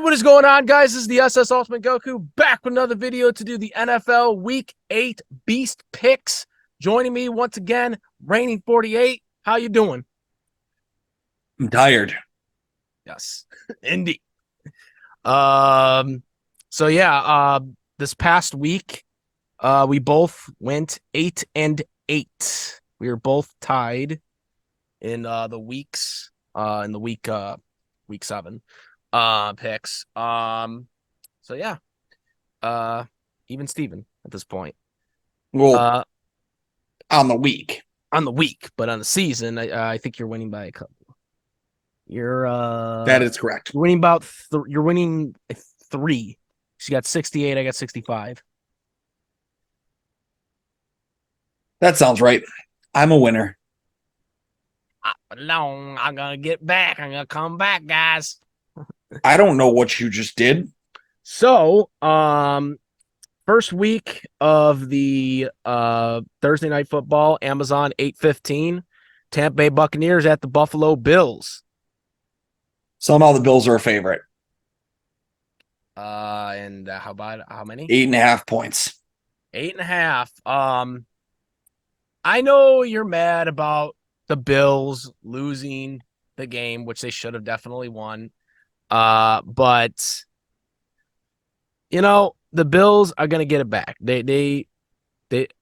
What is going on, guys? This is the SS Ultimate Goku back with another video to do the NFL Week 8 Beast Picks. Joining me once again, Reigning 48. How you doing? I'm tired. Yes, indeed. This past week, we both went 8-8. We were both tied in the weeks in the week 7 picks. So yeah, even Steven at this point. Well, Uh, on the week. on the week, but on the season, I think you're winning by a couple. You're That is correct. you're winning about you're winning 3. She got 68. I got 65. That sounds right. I'm a winner. No, I'm gonna get back. I'm gonna come back, guys. I don't know what you just did. So, first week of the Thursday night football, Amazon 8:15, Tampa Bay Buccaneers at the Buffalo Bills. Somehow the Bills are a favorite. And how about how many? 8.5 points. 8.5. I know you're mad about the Bills losing the game, which they should have definitely won. But you know, the Bills are gonna get it back. They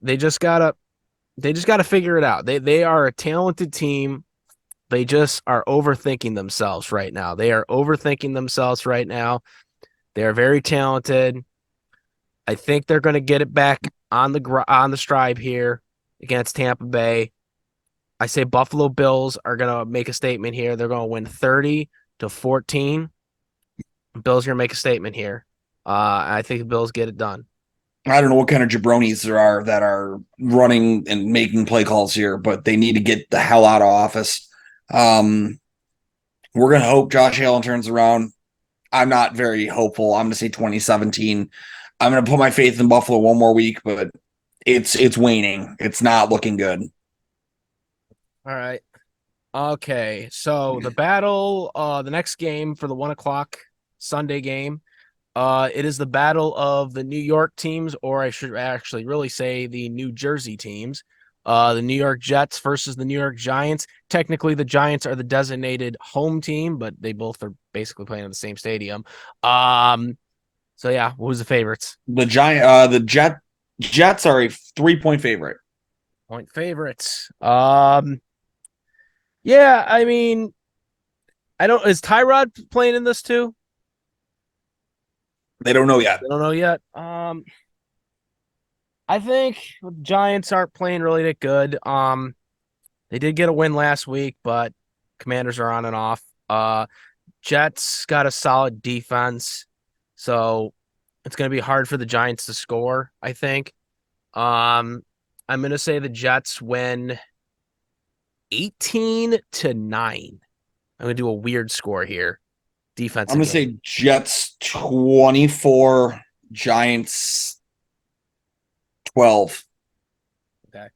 just gotta figure it out. They are a talented team. They just are overthinking themselves right now. They are overthinking themselves right now. They are very talented. I think they're going to get it back on the stride here against Tampa Bay. I say Buffalo Bills are going to make a statement here. They're going to win 30-14. Bills are going to make a statement here. I think the Bills get it done. I don't know what kind of jabronis there are that are running and making play calls here, but they need to get the hell out of office. We're going to hope Josh Allen turns around. I'm not very hopeful. I'm going to say 2017. I'm going to put my faith in Buffalo one more week, but it's waning. It's not looking good. All right. Okay. So the next game for the 1:00 Sunday game, it is the battle of the New York teams, or I should actually really say the New Jersey teams. The New York Jets versus the New York Giants. Technically, the Giants are the designated home team, but they both are basically playing in the same stadium. So yeah, who's the favorites? The Jets are a 3-point favorite. Point favorites. Yeah, I mean, is Tyrod playing in this too? They don't know yet. I don't know yet. I think the Giants aren't playing really that good. They did get a win last week, but Commanders are on and off. Jets got a solid defense, so it's going to be hard for the Giants to score, I think. I'm going to say the Jets win 18-9. I'm going to do a weird score here. Defensive I'm going to say Jets 24, Giants 12. Okay.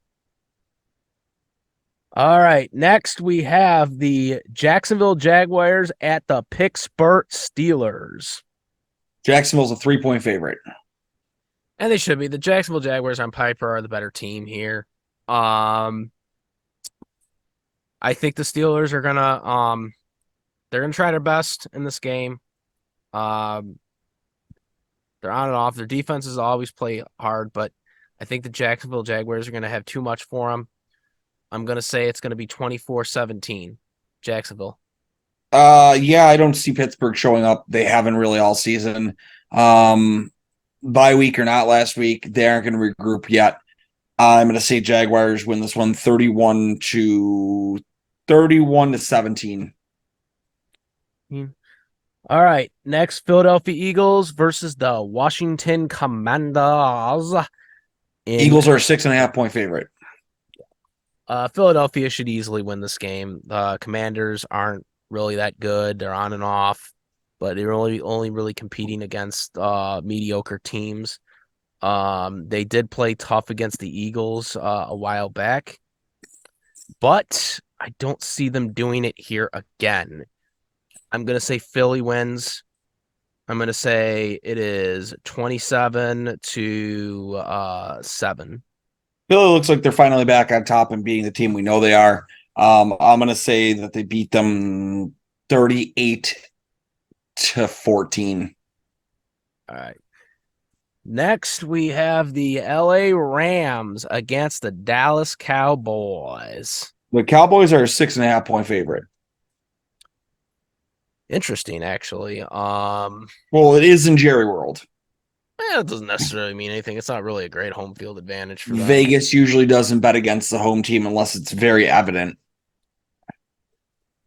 All right. Next, we have the Jacksonville Jaguars at the Pittsburgh Steelers. Jacksonville's a 3-point favorite. And they should be. The Jacksonville Jaguars on Piper are the better team here. I think the Steelers are they're gonna try their best in this game. They're on and off. Their defenses always play hard, but I think the Jacksonville Jaguars are gonna have too much for them. I'm gonna say it's gonna be 24-17, Jacksonville. Yeah, I don't see Pittsburgh showing up. They haven't really all season. Bye week or not last week, they aren't going to regroup yet. I'm going to say Jaguars win this one 31-17. All right. Next, Philadelphia Eagles versus the Washington Commanders. Eagles are a 6.5-point favorite. Philadelphia should easily win this game. Commanders aren't really that good. They're on and off, but they're only really competing against mediocre teams. They did play tough against the Eagles a while back, but I don't see them doing it here again. I'm going to say Philly wins I'm going to say it is 27-7. Philly looks like they're finally back on top and being the team we know they are. I'm going to say that they beat them 38-14. All right. Next, we have the LA Rams against the Dallas Cowboys. The Cowboys are a 6.5-point favorite. Interesting, actually. Well, it is in Jerry World. It doesn't necessarily mean anything. It's not really a great home field advantage for them. Vegas usually doesn't bet against the home team unless it's very evident.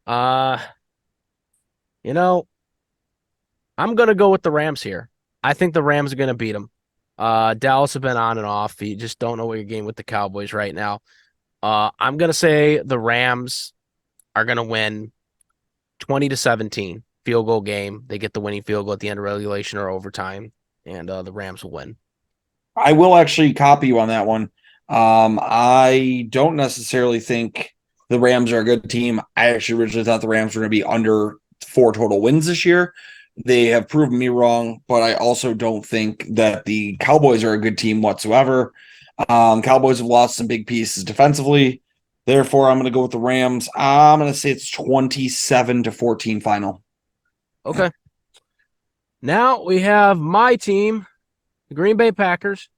You know, I'm gonna go with the Rams here. I think the Rams are gonna beat them. Dallas have been on and off. You just don't know what you're getting with the Cowboys right now. I'm gonna say the Rams are gonna win 20-17 field goal game. They get the winning field goal at the end of regulation or overtime, and the Rams will win. I will actually copy you on that one. I don't necessarily think the Rams are a good team. I actually originally thought the Rams were going to be under 4 total wins this year. They have proven me wrong, but I also don't think that the Cowboys are a good team whatsoever. Cowboys have lost some big pieces defensively. Therefore, I'm going to go with the Rams. I'm going to say it's 27-14 final. Okay. Now we have my team, the Green Bay Packers.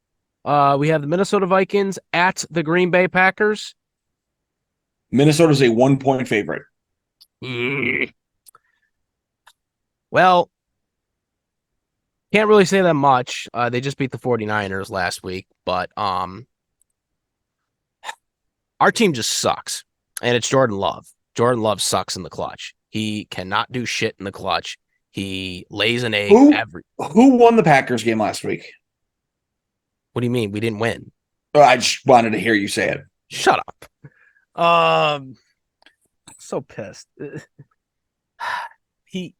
We have the Minnesota Vikings at the Green Bay Packers. Minnesota's a 1-point favorite. Well, can't really say that much. They just beat the 49ers last week, but our team just sucks. And it's Jordan Love. Jordan Love sucks in the clutch. He cannot do shit in the clutch. He lays an egg Who won the Packers game last week? What do you mean? We didn't win. I just wanted to hear you say it. Shut up. So pissed. He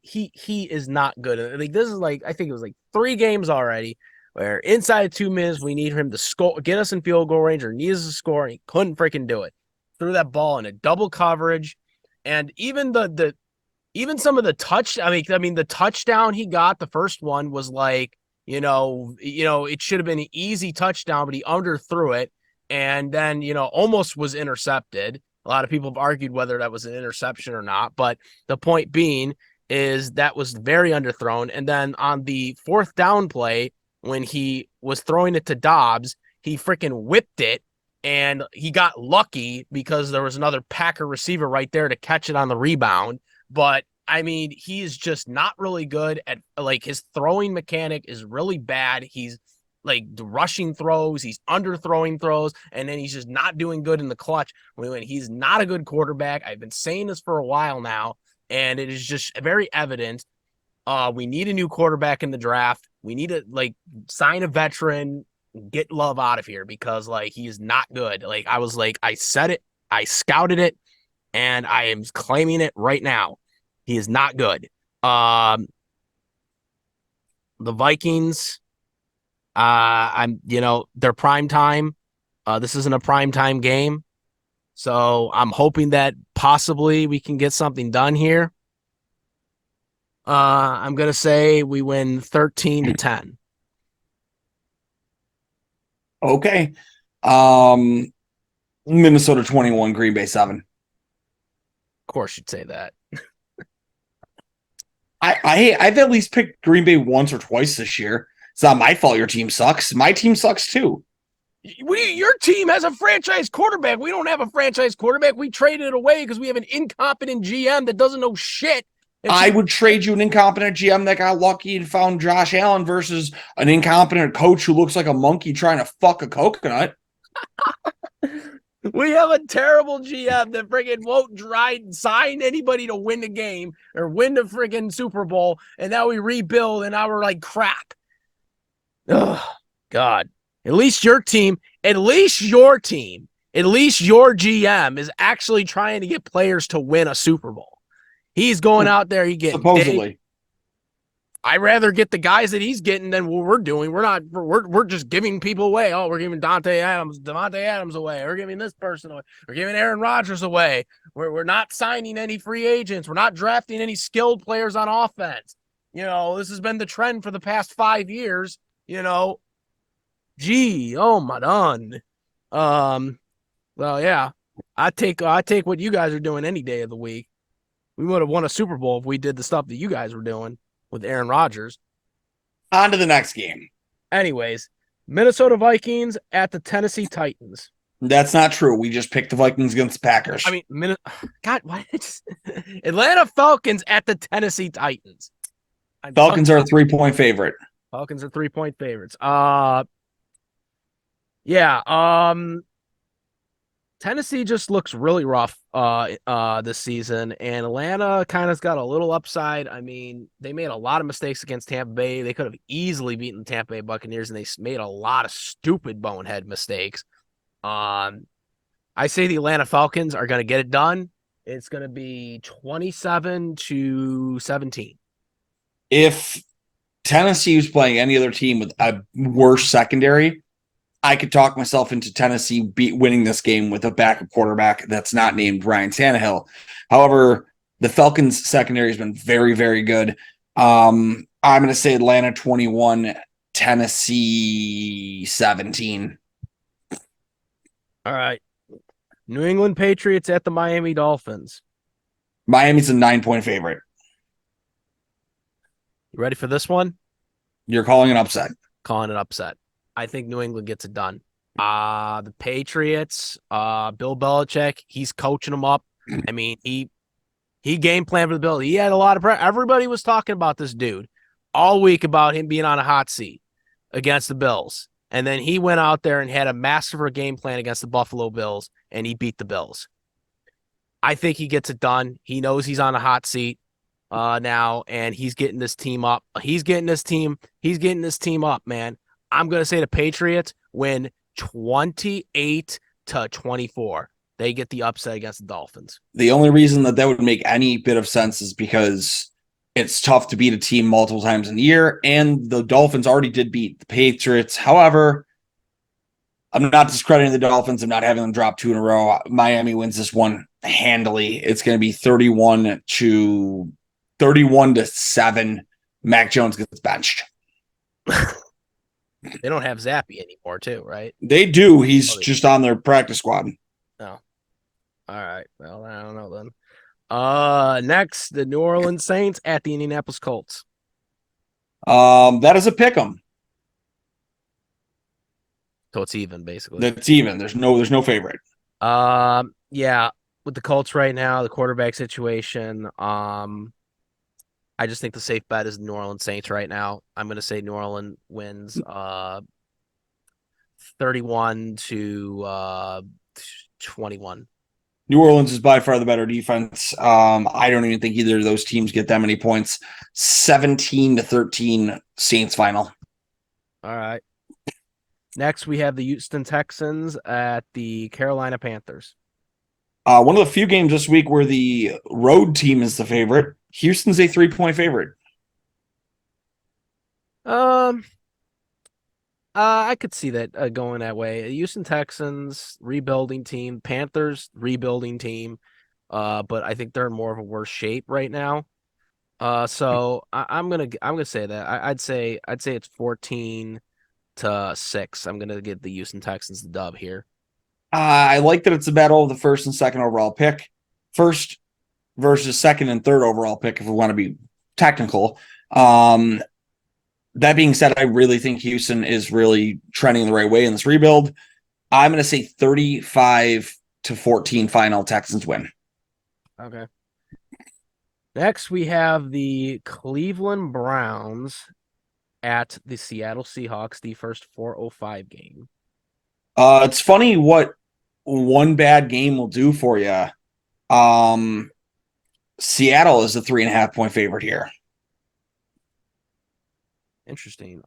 is not good. Like this is like I think it was like 3 games already where inside 2 minutes we need him to score, get us in field goal range or need us to score, and he couldn't freaking do it. Threw that ball in a double coverage, and even even some of the touch. I mean the touchdown he got, the first one was like it should have been an easy touchdown, but he underthrew it, and then almost was intercepted. A lot of people have argued whether that was an interception or not, but the point being is that was very underthrown. And then on the 4th down play, when he was throwing it to Dobbs, he freaking whipped it, and he got lucky because there was another Packer receiver right there to catch it on the rebound. But I mean, he's just not really good at, like, his throwing mechanic is really bad. He's like rushing throws, he's underthrowing throws, and then he's just not doing good in the clutch. When he's not a good quarterback. I've been saying this for a while now, and it is just very evident. We need a new quarterback in the draft. We need to sign a veteran, get Love out of here because he is not good. I said it, I scouted it, and I am claiming it right now. He is not good. The Vikings, they're prime time. This isn't a prime time game. So I'm hoping that possibly we can get something done here. I'm going to say we win 13-10. Okay. Minnesota 21, Green Bay 7. Of course you'd say that. I've at least picked Green Bay once or twice this year. It's not my fault your team sucks. My team sucks too. Your team has a franchise quarterback. We don't have a franchise quarterback. We traded it away because we have an incompetent GM that doesn't know shit. I would trade you an incompetent GM that got lucky and found Josh Allen versus an incompetent coach who looks like a monkey trying to fuck a coconut. We have a terrible GM that friggin' won't sign anybody to win the game or win the friggin' Super Bowl, and now we rebuild, and now we're like crap. Oh, God. At least your GM is actually trying to get players to win a Super Bowl. He's going out there, he getting supposedly. I'd rather get the guys that he's getting than what we're doing. We're just giving people away. Oh, we're giving Devontae Adams away. We're giving this person away. We're giving Aaron Rodgers away. We're not signing any free agents. We're not drafting any skilled players on offense. This has been the trend for the past 5 years. You know, gee, oh my god. Well, yeah, I take what you guys are doing any day of the week. We would have won a Super Bowl if we did the stuff that you guys were doing with Aaron Rodgers. On to the next game. Anyways, Minnesota Vikings at the Tennessee Titans. That's not true. We just picked the Vikings against the Packers. I mean, God, why? Atlanta Falcons at the Tennessee Titans. Falcons are a 3-point favorite. Falcons are 3-point favorites. Yeah. Tennessee just looks really rough this season, and Atlanta kind of's got a little upside. I mean, they made a lot of mistakes against Tampa Bay. They could have easily beaten the Tampa Bay Buccaneers, and they made a lot of stupid bonehead mistakes. I say the Atlanta Falcons are going to get it done. It's going to be 27-17. If Tennessee was playing any other team with a worse secondary, I could talk myself into Tennessee winning this game with a backup quarterback that's not named Ryan Tannehill. However, the Falcons secondary has been very, very good. I'm going to say Atlanta 21, Tennessee 17. All right. New England Patriots at the Miami Dolphins. Miami's a 9-point favorite. You ready for this one? You're calling an upset. Calling it upset. I think New England gets it done. The Patriots, Bill Belichick, he's coaching them up. I mean, he game planned for the Bill. He had a lot of pressure. Everybody was talking about this dude all week about him being on a hot seat against the Bills. And then he went out there and had a masterful game plan against the Buffalo Bills, and he beat the Bills. I think he gets it done. He knows he's on a hot seat now, and he's getting this team up. He's getting this team up, man. I'm going to say the Patriots win 28-24. They get the upset against the Dolphins. The only reason that would make any bit of sense is because it's tough to beat a team multiple times in the year, and the Dolphins already did beat the Patriots. However, I'm not discrediting the Dolphins. I'm not having them drop 2 in a row. Miami wins this one handily. It's going to be 31-7. Mac Jones gets benched. They don't have Zappy anymore, too, right? They do. He's just on their practice squad. Oh. All right. Well, I don't know then. Next, the New Orleans Saints at the Indianapolis Colts. That is a pick 'em. So it's even, basically. That's even. There's no favorite. Yeah, with the Colts right now, the quarterback situation, I just think the safe bet is the New Orleans Saints right now. I'm going to say New Orleans wins 31-21. New Orleans is by far the better defense. I don't even think either of those teams get that many points. 17-13 Saints final. All right. Next, we have the Houston Texans at the Carolina Panthers. One of the few games this week where the road team is the favorite. Houston's a 3-point favorite. I could see that going that way. Houston Texans rebuilding team, Panthers rebuilding team, but I think they're in more of a worse shape right now. So I'm gonna say that I'd say it's 14-6. I'm gonna give the Houston Texans the dub here. I like that it's a battle of the first and second overall pick. First versus second and third overall pick, if we want to be technical. That being said, I really think Houston is really trending the right way in this rebuild. I'm going to say 35-14 final Texans win. Okay. Next, we have the Cleveland Browns at the Seattle Seahawks, the first 4:05 game. It's funny what one bad game will do for you. Seattle is a 3.5-point favorite here. Interesting.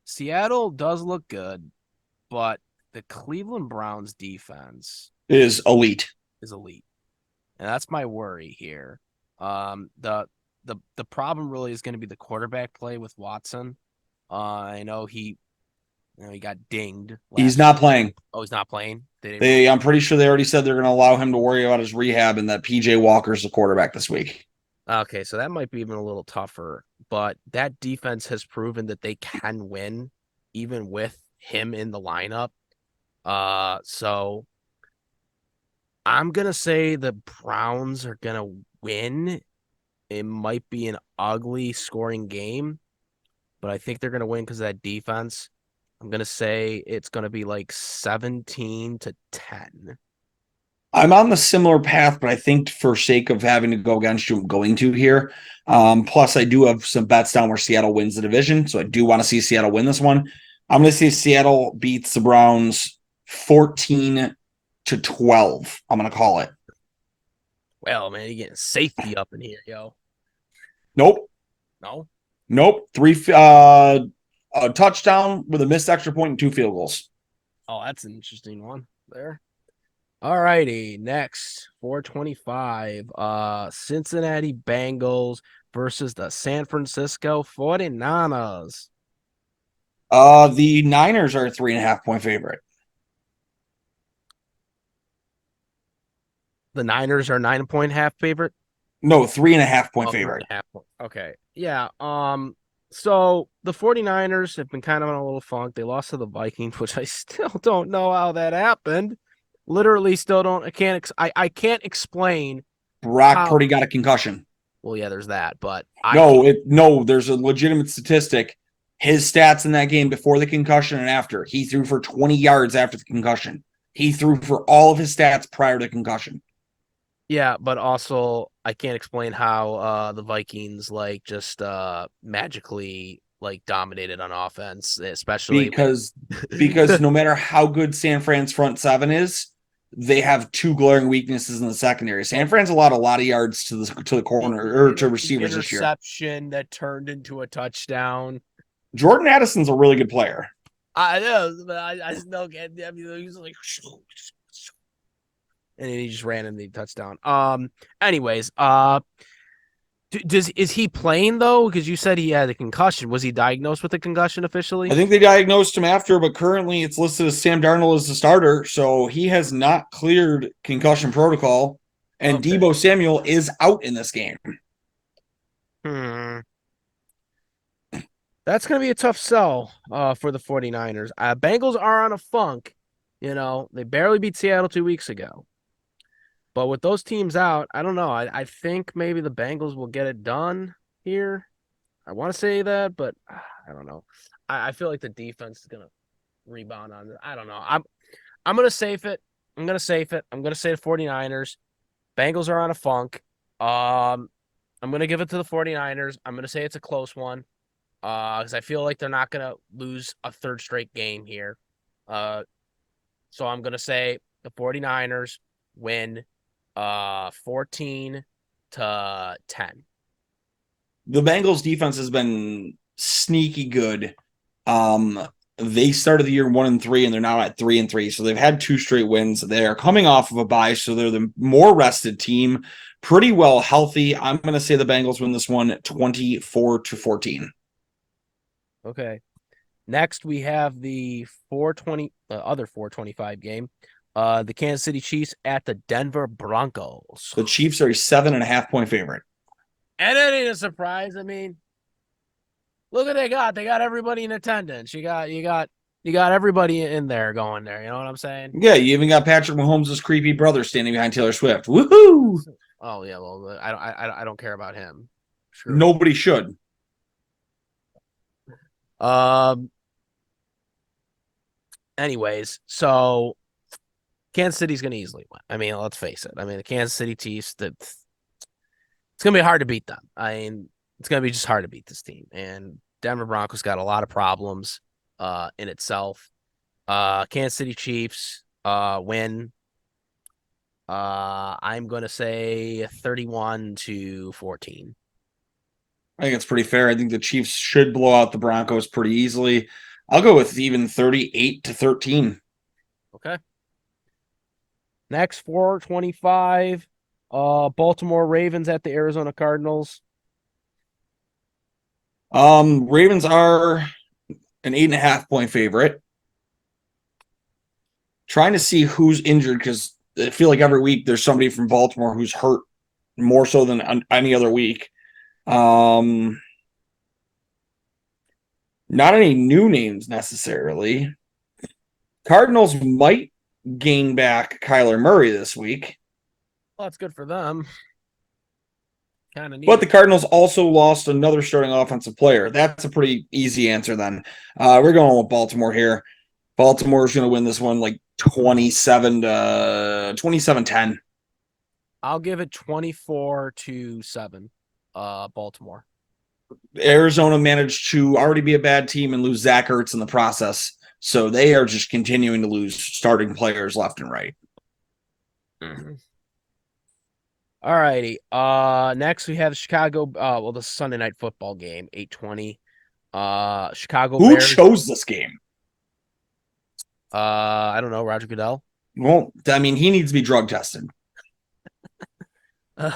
Seattle does look good, but the Cleveland Browns defense is elite. And that's my worry here. The problem really is going to be the quarterback play with Watson. I know he He got dinged He's last. not playing. Oh, he's not playing. They didn't even. I'm pretty sure they already said they're going to allow him to worry about his rehab and that PJ Walker's the quarterback this week. Okay, so that might be even a little tougher. But that defense has proven that they can win even with him in the lineup. So I'm gonna say the Browns are gonna win. It might be an ugly scoring game, but I think they're gonna win because of that defense. I'm gonna say it's gonna be like 17-10. I'm on the similar path, but I think for sake of having to go against you, I'm going to here. Plus, I do have some bets down where Seattle wins the division, so I do want to see Seattle win this one. I'm going to see Seattle beats the Browns 14-12. I'm going to call it. Well, man, you're getting safety up in here, yo. Nope. No? Nope. A touchdown with a missed extra point and 2 field goals. Oh, that's an interesting one there. All righty, next 425. Cincinnati Bengals versus the San Francisco 49ers. The Niners are a 3.5-point favorite. The Niners are 9-point half favorite. No, 3.5-point Oh, three favorite. and a half point. Okay. Yeah. So the 49ers have been kind of in a little funk. They lost to the Vikings, which I still don't know how that happened. Literally still don't. I can't explain Brock how. Purdy got a concussion. Well, yeah, there's that, but I can't. There's a legitimate statistic. His stats in that game before the concussion and after, he threw for 20 yards after the concussion. He threw for all of his stats prior to the concussion. Yeah, but also I can't explain how the Vikings like just magically like dominated on offense, especially Because no matter how good San Fran's front seven is, they have 2 glaring weaknesses in the secondary. San Fran's allowed a lot of yards to the corner or to receivers this year. Interception that turned into a touchdown. Jordan Addison's a really good player. I know, but I still get. I mean, he was like, and he just ran in the touchdown. Anyways, is he playing though? Because you said he had a concussion. Was he diagnosed with a concussion officially? I think they diagnosed him after, but currently it's listed as Sam Darnold as the starter, so he has not cleared concussion protocol, and Okay. Deebo Samuel is out in this game. That's going to be a tough sell for the 49ers. Bengals are on a funk. You know, they barely beat Seattle 2 weeks ago. But with those teams out, I don't know. I think maybe the Bengals will get it done here. I want to say that, but I don't know. I feel like the defense is going to rebound on it. I don't know. I'm going to safe it. I'm going to safe it. I'm going to say the 49ers. Bengals are on a funk. I'm going to give it to the 49ers. I'm going to say it's a close one. Because I feel like they're not going to lose a third straight game here. So I'm going to say the 49ers win 14-10. The Bengals defense has been sneaky good. They started the year 1-3, and they're now at 3-3. So they've had 2 straight wins. They are coming off of a bye, so they're the more rested team, pretty well healthy. I'm going to say the Bengals win this one 24-14. Okay. Next, we have the 420, other 425 game. The Kansas City Chiefs at the Denver Broncos. The Chiefs are a 7.5-point favorite. And it ain't a surprise. I mean, look what they got. They got everybody in attendance. You got everybody in there going there. You know what I'm saying? Yeah, you even got Patrick Mahomes' creepy brother standing behind Taylor Swift. Woohoo! Oh yeah, well, I don't care about him. Sure. Nobody should. Anyways, so Kansas City's going to easily win. I mean, let's face it. I mean, the Kansas City Chiefs, it's going to be hard to beat them. I mean, it's going to be just hard to beat this team. And Denver Broncos got a lot of problems in itself. Kansas City Chiefs win. I'm going to say 31-14. I think it's pretty fair. I think the Chiefs should blow out the Broncos pretty easily. I'll go with even 38-13. Okay. Next, 425. Baltimore Ravens at the Arizona Cardinals. Ravens are an 8.5-point favorite. Trying to see who's injured because I feel like every week there's somebody from Baltimore who's hurt more so than any other week. Um, Not any new names necessarily. Cardinals might gain back Kyler Murray this week, Well, that's good for them. Kind of but the needed. Cardinals also lost another starting offensive player. That's a pretty easy answer then. We're going with Baltimore here. Baltimore's going to win this one like 27-10. I'll give it 24-7. Baltimore. Arizona managed to already be a bad team and lose Zach Ertz in the process. So they are just continuing to lose starting players left and right. Mm-hmm. All righty. Next we have Chicago. The Sunday night football game, 8:20. Chicago Who Bears. chose this game? I don't know, Roger Goodell. Well, I mean, he needs to be drug tested. Uh,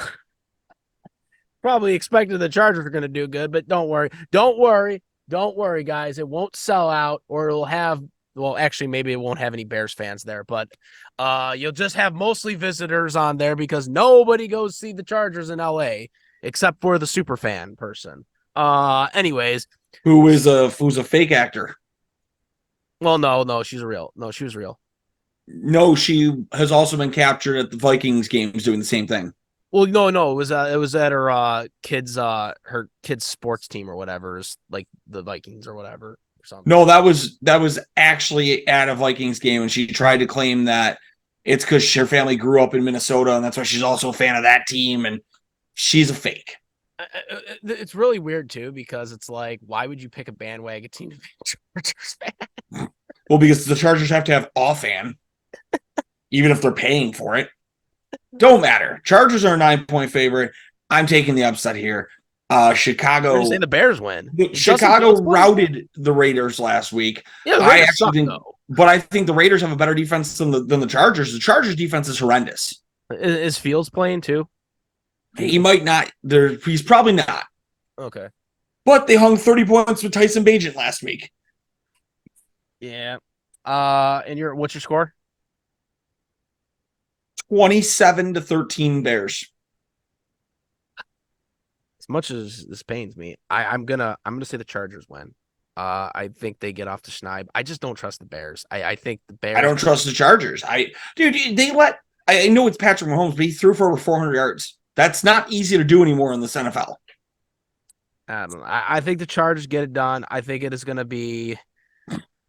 Probably expected the Chargers were going to do good, but don't worry. Don't worry, guys. It won't sell out, or it'll have. Well, actually, maybe it won't have any Bears fans there, but you'll just have mostly visitors on there because nobody goes see the Chargers in LA except for the super fan person. Anyways, Who's a fake actor? well, no, she's real. No, she was real. No, she has also been captured at the Vikings games doing the same thing. Well, no, it was at her kids sports team or whatever, is like the Vikings or whatever or something. No, that was actually at a Vikings game, and she tried to claim that it's because her family grew up in Minnesota, and that's why she's also a fan of that team, and she's a fake. It's really weird too because it's like, why would you pick a bandwagon team to be a Chargers fan? Well, because the Chargers have to have a fan, even if they're paying for it. Don't matter. Chargers are a 9-point favorite. I'm taking the upset here. You're Chicago. saying the Bears win. Chicago routed the Raiders last week. Yeah, the I Raiders actually suck, think, though. but I think the Raiders have a better defense than the Chargers. The Chargers defense is horrendous. Is Fields playing too? He might not. He's probably not. Okay. But they hung 30 points with Tyson Bagent last week. Yeah. And what's your score? 27-13 Bears. As much as this pains me, I'm gonna say the Chargers win. I think they get off the schneid. I just don't trust the Bears. I think the Bears. I don't trust the Chargers. I know it's Patrick Mahomes, but he threw for over 400 yards. That's not easy to do anymore in this NFL. I don't know. I think the Chargers get it done. I think it is going to be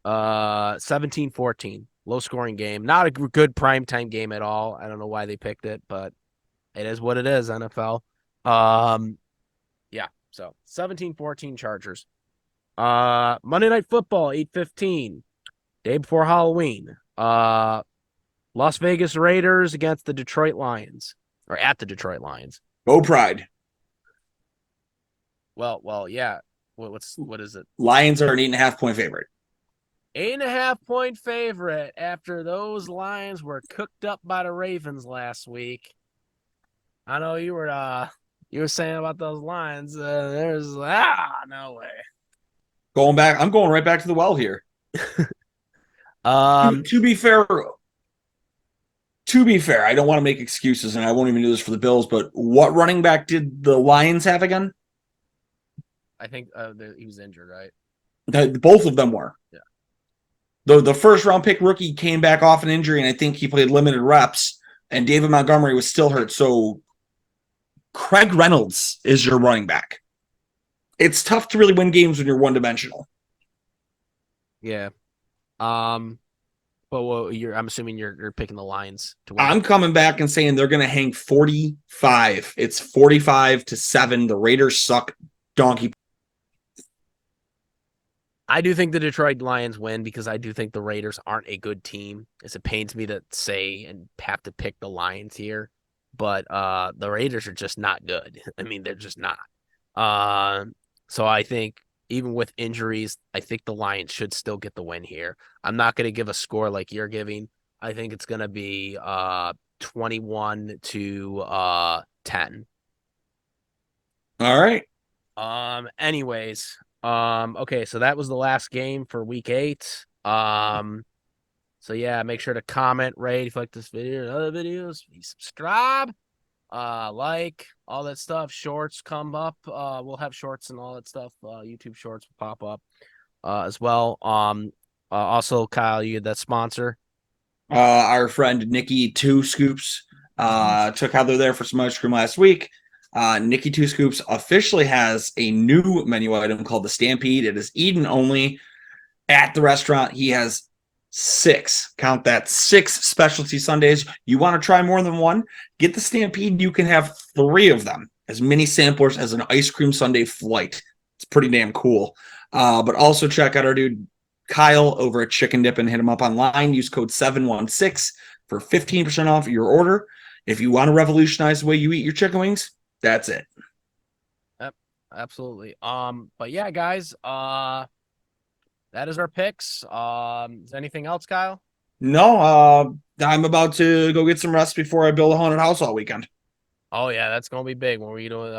17-14. Low scoring game. Not a good primetime game at all. I don't know why they picked it, but it is what it is, NFL. Yeah. So 17-14 Chargers. Monday Night Football, 8:15. Day before Halloween. Las Vegas Raiders against the Detroit Lions. Or at the Detroit Lions. Go Pride. Well, yeah. What is it? Lions are an 8.5-point favorite. 8.5-point favorite after those Lions were cooked up by the Ravens last week. I know you were saying about those Lions. There's no way. I'm going right back to the well here. Um, to be fair, I don't want to make excuses, and I won't even do this for the Bills. But what running back did the Lions have again? I think he was injured, right? Both of them were. Yeah. The first round pick rookie came back off an injury, and I think he played limited reps. And David Montgomery was still hurt. So Craig Reynolds is your running back. It's tough to really win games when you're one-dimensional. Yeah. But I'm assuming you're picking the Lions to win. I'm coming back and saying they're going to hang 45. It's 45-7. The Raiders suck donkey. I do think the Detroit Lions win because I do think the Raiders aren't a good team. It pains me to say and have to pick the Lions here, but the Raiders are just not good. I mean, they're just not. So I think even with injuries, I think the Lions should still get the win here. I'm not going to give a score like you're giving. I think it's going to be 21-10. All right. Anyways, okay, so that was the last game for week 8. So yeah, make sure to comment, rate if you like this video and other videos. Subscribe, like all that stuff. Shorts come up. We'll have shorts and all that stuff. YouTube shorts will pop up as well. Also, Kyle, you that sponsor. Our friend Nikki Two Scoops took Heather there for some ice cream last week. Nikki Two Scoops officially has a new menu item called the Stampede. It is eaten only at the restaurant. He has count that, 6 specialty sundaes. You want to try more than one? Get the Stampede. You can have 3 of them, as many samplers as an ice cream sundae flight. It's pretty damn cool. But also check out our dude Kyle over at Chicken Dip and hit him up online. Use code 716 for 15% off your order. If you want to revolutionize the way you eat your chicken wings, that's it. Yep, absolutely. But yeah, guys, that is our picks. Is anything else, Kyle? No, I'm about to go get some rest before I build a haunted house all weekend. Oh yeah, that's gonna be big when we're doing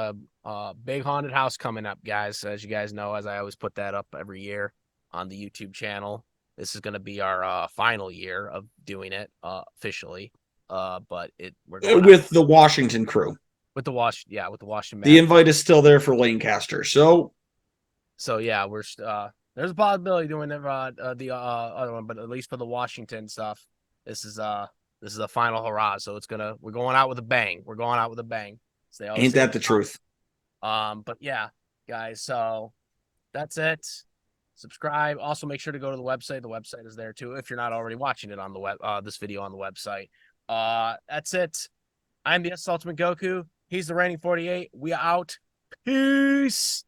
a big haunted house coming up, guys. As you guys know, as I always put that up every year on the YouTube channel. This is gonna be our final year of doing it officially. But we're going With the Washington crew. with the Washington The Man. invite is still there for Lancaster. So Yeah, we're there's a possibility doing the other one, but at least for the Washington stuff, this is a final hurrah. So we're going out with a bang. We're going out with a bang. So ain't that the truth? But yeah, guys. So that's it. Subscribe. Also, make sure to go to the website. The website is there too. If you're not already watching it on the web, this video on the website. That's it. I'm the Ultimate Goku. He's the reigning 48. We are out. Peace.